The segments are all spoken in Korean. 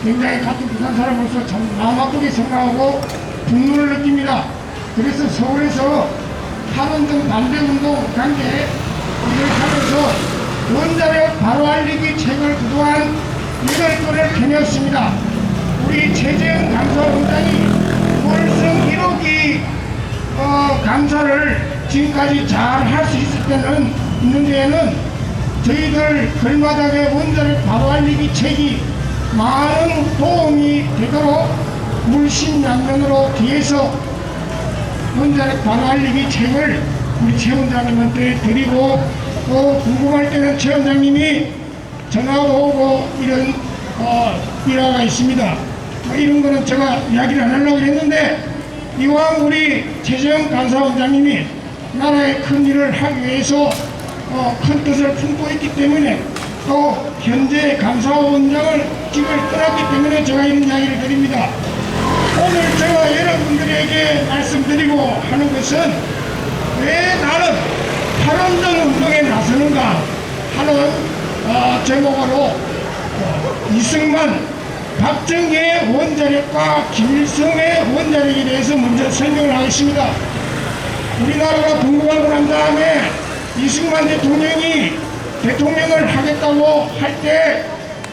굉장히 같은 부산 사람으로서 참 마음 아프게 생각하고 분노를 느낍니다. 그래서 서울에서 탈원전 반대운동 관계에 일을 하면서 원자력 바로 알리기 책을 그동안 8권을 펴냈습니다. 우리 최재형 감사원장이 월성 1호기 감사를 지금까지 잘 할 수 있는 데에는 저희들 걸마닥의 원자력 바로 알리기 책이 많은 도움이 되도록 물심양면으로 뒤에서 원자력 바로 알리기 책을 우리 최 원장님한테 드리고 또 궁금할 때는 최 원장님이 전화도 오고 이런 일화가 있습니다. 이런 거는 제가 이야기를 안 하려고 했는데 이왕 우리 최재형 감사원장님이 나라의 큰 일을 하기 위해서 큰 뜻을 품고 있기 때문에 또 현재 감사원장을 직을 떠났기 때문에 제가 이런 이야기를 드립니다. 오늘 제가 여러분들에게 말씀드리고 하는 것은 왜 나는 탈원전 운동에 나서는가 하는 제목으로 이승만, 박정희의 원자력과 김일성의 원자력에 대해서 먼저 설명을 하겠습니다. 우리나라가 분국하고 난 다음에 이승만 대통령이 대통령을 하겠다고 할 때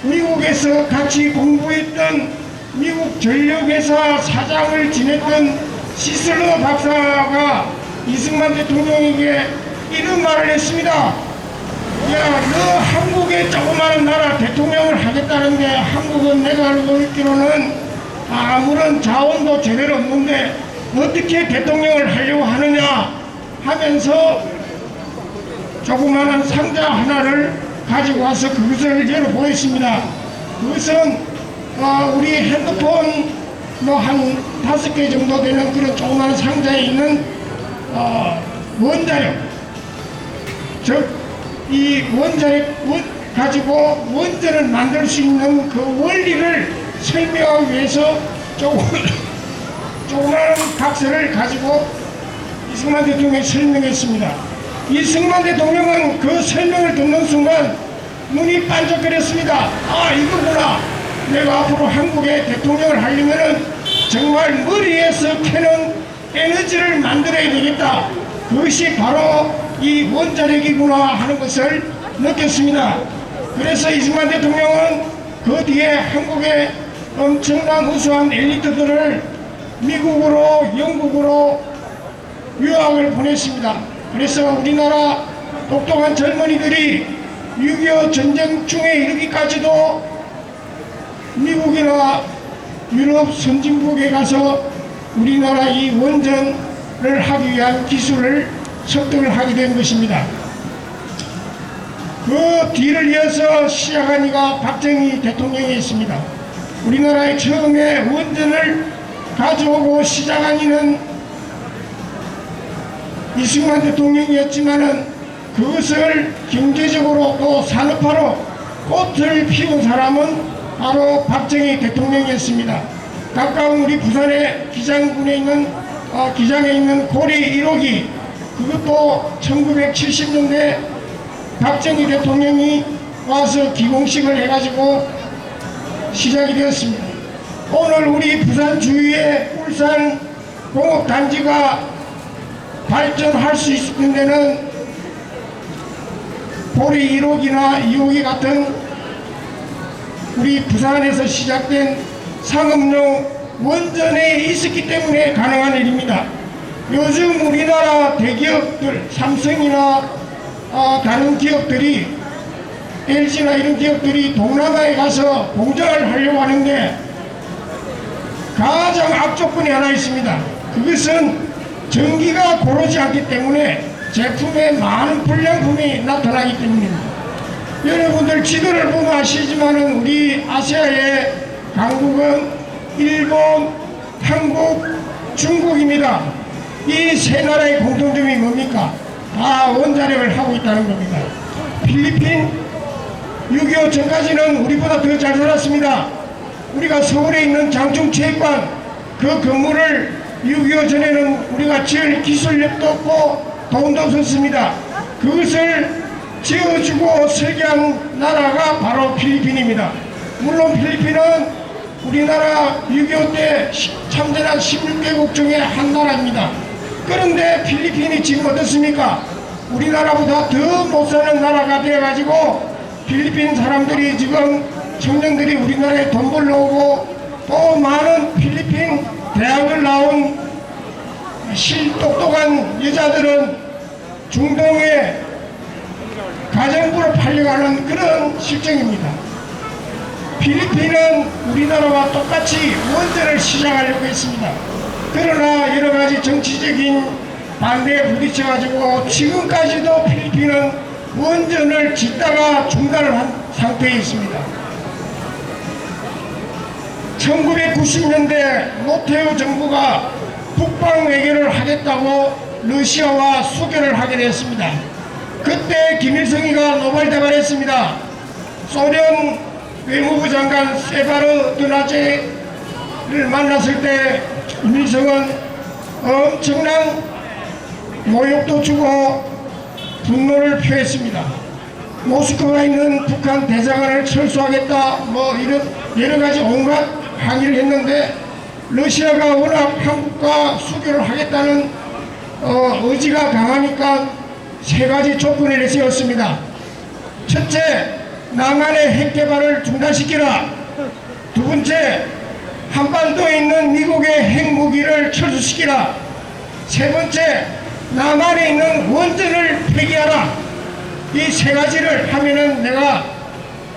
미국에서 같이 공부했던 미국 전력회사 사장을 지냈던 시슬러 박사가 이승만 대통령에게 이런 말을 했습니다. 야, 너 한국의 조그마한 나라 대통령을 하겠다는데 한국은 내가 알고 있기로는 아무런 자원도 제대로 없는데 어떻게 대통령을 하려고 하느냐 하면서 조그마한 상자 하나를 가지고 와서 그것을 열어보였습니다. 그것은 우리 핸드폰 한 5개 정도 되는 그런 조그마한 상자에 있는 원자력, 즉 이 원자력 가지고 원전을 만들 수 있는 그 원리를 설명하기 위해서 조그마한 각서를 가지고 이승만 대통령이 설명했습니다. 이승만 대통령은 그 설명을 듣는 순간 눈이 반짝거렸습니다. 아, 이거구나. 내가 앞으로 한국의 대통령을 하려면은 정말 머리에서 캐는 에너지를 만들어야 되겠다. 그것이 바로 이 원자력이구나 하는 것을 느꼈습니다. 그래서 이승만 대통령은 그 뒤에 한국의 엄청난 우수한 엘리트들을 미국으로 영국으로 유학을 보냈습니다. 그래서 우리나라 똑똑한 젊은이들이 6.25 전쟁 중에 이르기까지도 미국이나 유럽 선진국에 가서 우리나라 이 원전을 하기 위한 기술을 습득을 하게 된 것입니다. 그 뒤를 이어서 시작한 이가 박정희 대통령이었습니다. 우리나라에 처음에 원전을 가져오고 시작한 이는 이승만 대통령이었지만은 그것을 경제적으로 또 산업화로 꽃을 피운 사람은 바로 박정희 대통령이었습니다. 가까운 우리 부산의 기장에 있는 고리 1호기, 그것도 1970년대 박정희 대통령이 와서 기공식을 해가지고 시작이 되었습니다. 오늘 우리 부산 주위에 울산 공업단지가 발전할 수 있는 데는 고리 1호기나 2호기 같은 우리 부산에서 시작된 상업용 원전에 있었기 때문에 가능한 일입니다. 요즘 우리나라 대기업들, 삼성이나 다른 기업들이, LG나 이런 기업들이 동남아에 가서 공장을 하려고 하는데 가장 악조건이 하나 있습니다. 그것은 전기가 고르지 않기 때문에 제품에 많은 불량품이 나타나기 때문입니다. 여러분들 지도를 보면 아시지만은 우리 아시아의 강국은 일본, 한국, 중국입니다. 이 세 나라의 공통점이 뭡니까? 다 원자력을 하고 있다는 겁니다. 필리핀 6.25 전까지는 우리보다 더 잘 살았습니다. 우리가 서울에 있는 장충체육관 그 건물을 6.25 전에는 우리가 지을 기술력도 없고 돈도 없었습니다. 그것을 지어주고 설계한 나라가 바로 필리핀입니다. 물론 필리핀은 우리나라 6.25 때 참전한 16개국 중에 한 나라입니다. 그런데 필리핀이 지금 어떻습니까? 우리나라보다 더 못사는 나라가 되어가지고 필리핀 사람들이 지금 청년들이 우리나라에 돈 벌러 오고 또 많은 필리핀 대학을 나온 똑똑한 여자들은 중동에 가정부로 팔려가는 그런 실정입니다. 필리핀은 우리나라와 똑같이 원전을 시작하려고 했습니다. 그러나 여러가지 정치적인 반대에 부딪혀가지고 지금까지도 필리핀은 원전을 짓다가 중단을 한 상태에 있습니다. 1990년대 노태우 정부가 북방 외교를 하겠다고 러시아와 수교를 하게 되었습니다. 그때 김일성이가 노발대발했습니다. 소련 외무부 장관 세바르드나제를 만났을 때 김일성은 엄청난 모욕도 주고 분노를 표했습니다. 모스크바에 있는 북한 대사관을 철수하겠다 뭐 이런 여러가지 온갖 항의를 했는데 러시아가 워낙 한국과 수교를 하겠다는 의지가 강하니까 세 가지 조건을 내세웠습니다. 첫째, 남한의 핵 개발을 중단시키라. 두 번째, 한반도에 있는 미국의 핵무기를 철수시키라. 세 번째, 남한에 있는 원전을 폐기하라. 이 세 가지를 하면은 내가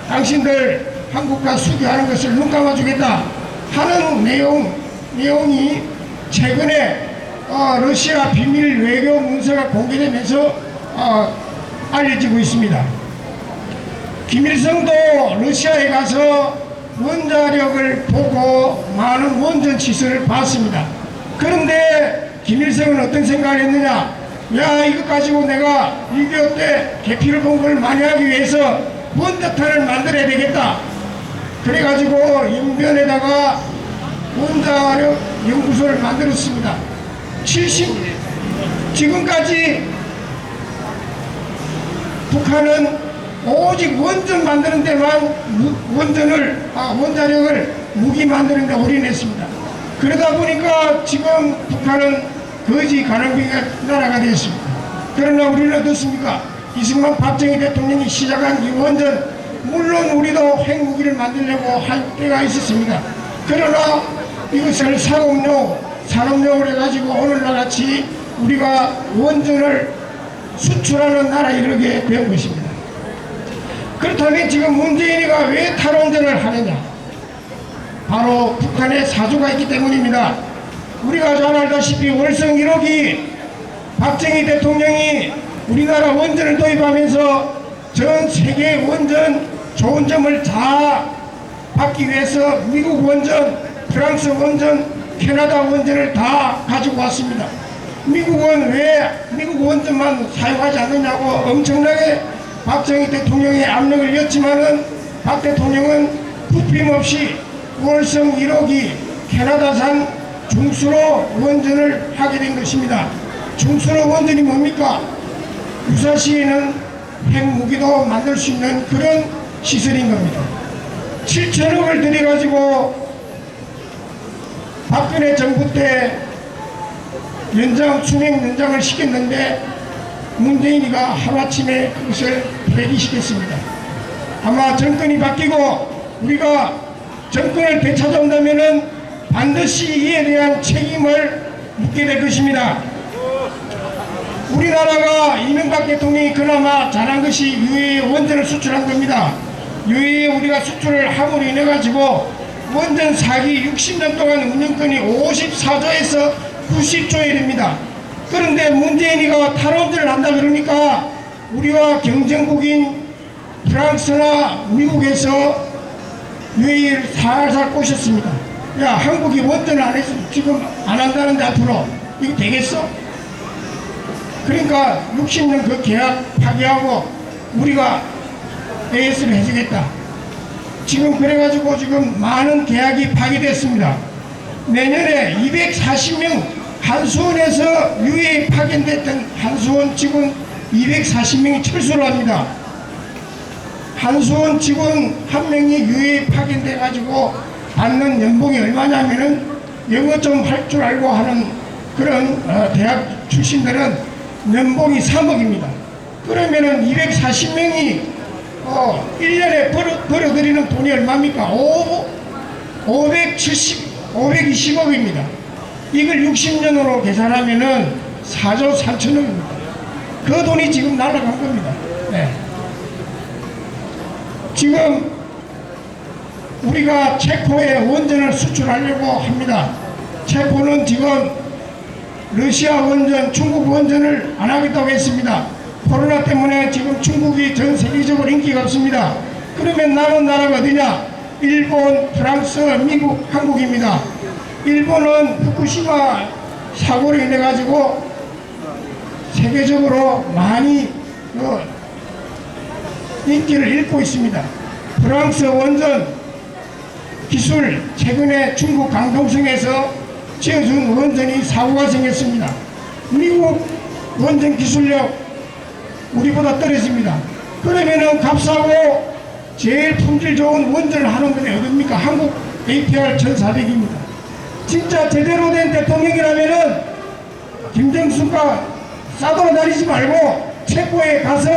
당신들 한국과 수교하는 것을 눈 감아주겠다 하는 내용이 최근에 러시아 비밀 외교 문서가 공개되면서 알려지고 있습니다. 김일성도 러시아에 가서 원자력을 보고 많은 원전 시설을 봤습니다. 그런데 김일성은 어떤 생각을 했느냐? 야, 이거 가지고 내가 6.25 때 계피를 공부를 많이 하기 위해서 원자탄을 만들어야 되겠다. 그래가지고 영변에다가 원자력 연구소를 만들었습니다. 지금까지 북한은 오직 원전 만드는 데만 원자력을 무기 만드는 데 올인했습니다. 그러다 보니까 지금 북한은 거지 가난뱅이 나라가 되었습니다. 그러나 우리는 어떻습니까? 이승만 박정희 대통령이 시작한 이 원전, 물론 우리도 핵무기를 만들려고 할 때가 있었습니다. 그러나 이것을 산업용으로 해가지고 오늘날 같이 우리가 원전을 수출하는 나라에 이르게 된 것입니다. 그렇다면 지금 문재인이가 왜 탈원전을 하느냐? 바로 북한의 사주가 있기 때문입니다. 우리가 잘 알다시피 월성 1호기 박정희 대통령이 우리나라 원전을 도입하면서 전 세계 원전 좋은 점을 다 받기 위해서 미국 원전, 프랑스 원전, 캐나다 원전을 다 가지고 왔습니다. 미국은 왜 미국 원전만 사용하지 않느냐고 엄청나게 박정희 대통령의 압력을 였지만은 박 대통령은 부품없이 월성 1호기 캐나다산 중수로 원전을 하게 된 것입니다. 중수로 원전이 뭡니까? 유사시에는 핵무기도 만들 수 있는 그런 시설인 겁니다. 7천억을 들여가지고 박근혜 정부 때 수명 연장을 시켰는데 문재인이가 하루아침에 그것을 폐기시켰습니다. 아마 정권이 바뀌고 우리가 정권을 되찾아온다면은 반드시 이에 대한 책임을 묻게 될 것입니다. 우리나라가 이명박 대통령이 그나마 잘한 것이 UAE 원전을 수출한 겁니다. UAE 우리가 수출을 함으로 인해 가지고 원전 사기 60년 동안 운영권이 54조에서 90조에 됩니다. 그런데 문재인이가 탈원전을 한다 그러니까 우리와 경쟁국인 프랑스나 미국에서 UAE를 살살 꼬셨습니다. 야, 한국이 원전을 안 해서 지금 안 한다는데 앞으로 이거 되겠어? 그러니까 60년 그 계약 파기하고 우리가 AS를 해주겠다. 지금 그래가지고 지금 많은 계약이 파기됐습니다. 내년에 240명 한수원에서 UAE 파견됐던 한수원 직원 240명이 철수를 합니다. 한수원 직원 한 명이 UAE 파견돼가지고 받는 연봉이 얼마냐면은 영어 좀 할 줄 알고 하는 그런 대학 출신들은 연봉이 3억입니다. 그러면은 240명이 1년에 벌어들이는 돈이 얼마입니까? 520억입니다. 이걸 60년으로 계산하면은 4조 3천억입니다. 그 돈이 지금 날아간 겁니다. 네. 지금 우리가 체코에 원전을 수출하려고 합니다. 체코는 지금 러시아 원전, 중국 원전을 안 하겠다고 했습니다. 코로나 때문에 지금 중국이 전 세계적으로 인기가 없습니다. 그러면 남은 나라가 어디냐? 일본, 프랑스, 미국, 한국입니다. 일본은 후쿠시마 사고로 인해 가지고 세계적으로 많이 인기를 잃고 있습니다. 프랑스 원전 기술, 최근에 중국 강동성에서 지어준 원전이 사고가 생겼습니다. 미국 원전 기술력 우리보다 떨어집니다. 그러면은 값싸고 제일 품질 좋은 원전을 하는 분이 어딥니까? 한국 APR 1400입니다. 진짜 제대로 된 대통령이라면은 김정숙과 싸돌아다니지 말고 체코에 가서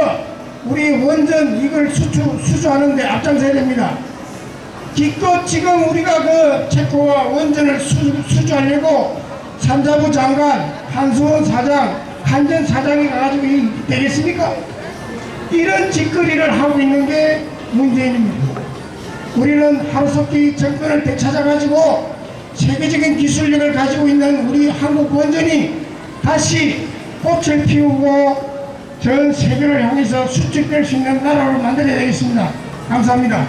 우리 원전 이걸 수주하는데 앞장서야 됩니다. 기껏 지금 우리가 그 체코와 원전을 수주하려고 산자부 장관, 한수원 사장, 한전 사장이 가가지고 되겠습니까? 이런 짓거리를 하고 있는 게 문재인입니다. 우리는 하루속히 정권을 되찾아가지고 세계적인 기술력을 가지고 있는 우리 한국 원전이 다시 꽃을 피우고 전 세계를 향해서 수출될 수 있는 나라로 만들어야 되겠습니다. 감사합니다.